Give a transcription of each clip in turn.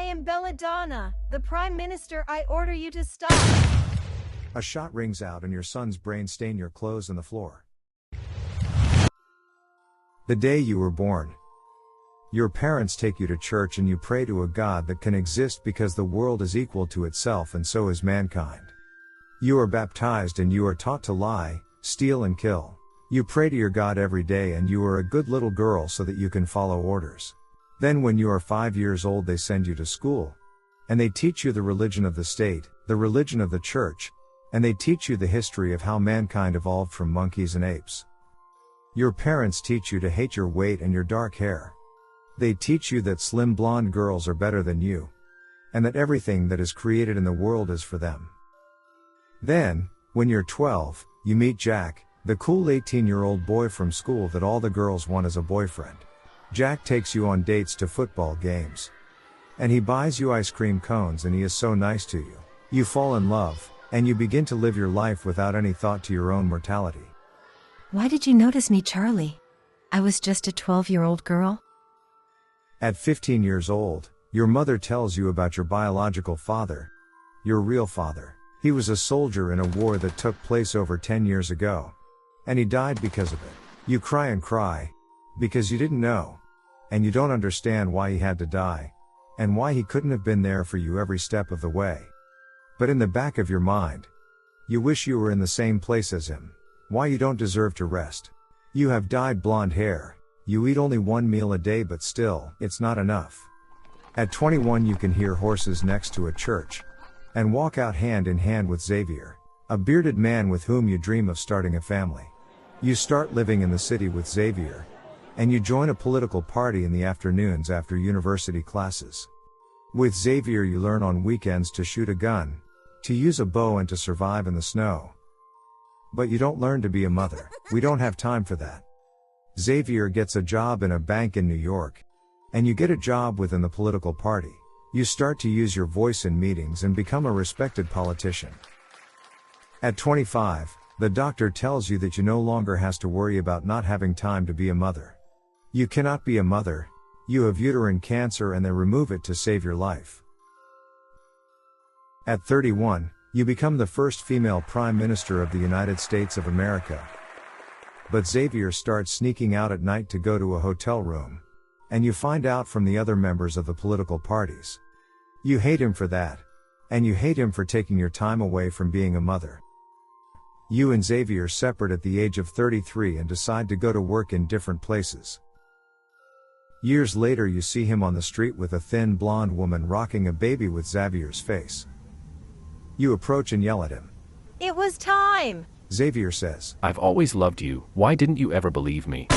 I am Belladonna, the Prime Minister. I order you to stop. A shot rings out and your son's brain stain your clothes and the floor. The day you were born. Your parents take you to church and you pray to a God that can exist because the world is equal to itself and so is mankind. You are baptized and you are taught to lie, steal and kill. You pray to your God every day and you are a good little girl so that you can follow orders. Then when you are 5 years old they send you to school. And they teach you the religion of the state, the religion of the church, and they teach you the history of how mankind evolved from monkeys and apes. Your parents teach you to hate your weight and your dark hair. They teach you that slim blonde girls are better than you. And that everything that is created in the world is for them. Then, when you're 12, you meet Jack, the cool 18-year-old boy from school that all the girls want as a boyfriend. Jack takes you on dates to football games. And he buys you ice cream cones and he is so nice to you. You fall in love, and you begin to live your life without any thought to your own mortality. Why did you notice me, Charlie? I was just a 12-year-old girl. At 15 years old, your mother tells you about your biological father. Your real father. He was a soldier in a war that took place over 10 years ago. And he died because of it. You cry and cry. Because you didn't know. And you don't understand why he had to die. And why he couldn't have been there for you every step of the way. But in the back of your mind, you wish you were in the same place as him. Why you don't deserve to rest. You have dyed blonde hair. You eat only one meal a day but still, it's not enough. At 21 you can hear horses next to a church. And walk out hand in hand with Xavier, a bearded man with whom you dream of starting a family. You start living in the city with Xavier. And you join a political party in the afternoons after university classes. With Xavier you learn on weekends to shoot a gun, to use a bow and to survive in the snow. But you don't learn to be a mother. We don't have time for that. Xavier gets a job in a bank in New York. And you get a job within the political party. You start to use your voice in meetings and become a respected politician. At 25, the doctor tells you that you no longer has to worry about not having time to be a mother. You cannot be a mother. You have uterine cancer and they remove it to save your life. At 31, you become the first female Prime Minister of the United States of America. But Xavier starts sneaking out at night to go to a hotel room. And you find out from the other members of the political parties. You hate him for that. And you hate him for taking your time away from being a mother. You and Xavier separate at the age of 33 and decide to go to work in different places. Years later you see him on the street with a thin blonde woman rocking a baby with Xavier's face. You approach and yell at him. It was time. Xavier says, I've always loved you. Why didn't you ever believe me?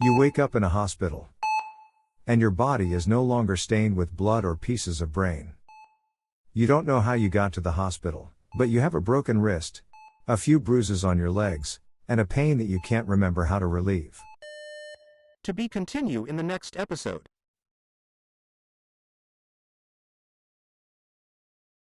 You wake up in a hospital. And your body is no longer stained with blood or pieces of brain. You don't know how you got to the hospital, but you have a broken wrist, a few bruises on your legs, and a pain that you can't remember how to relieve. To be continued in the next episode.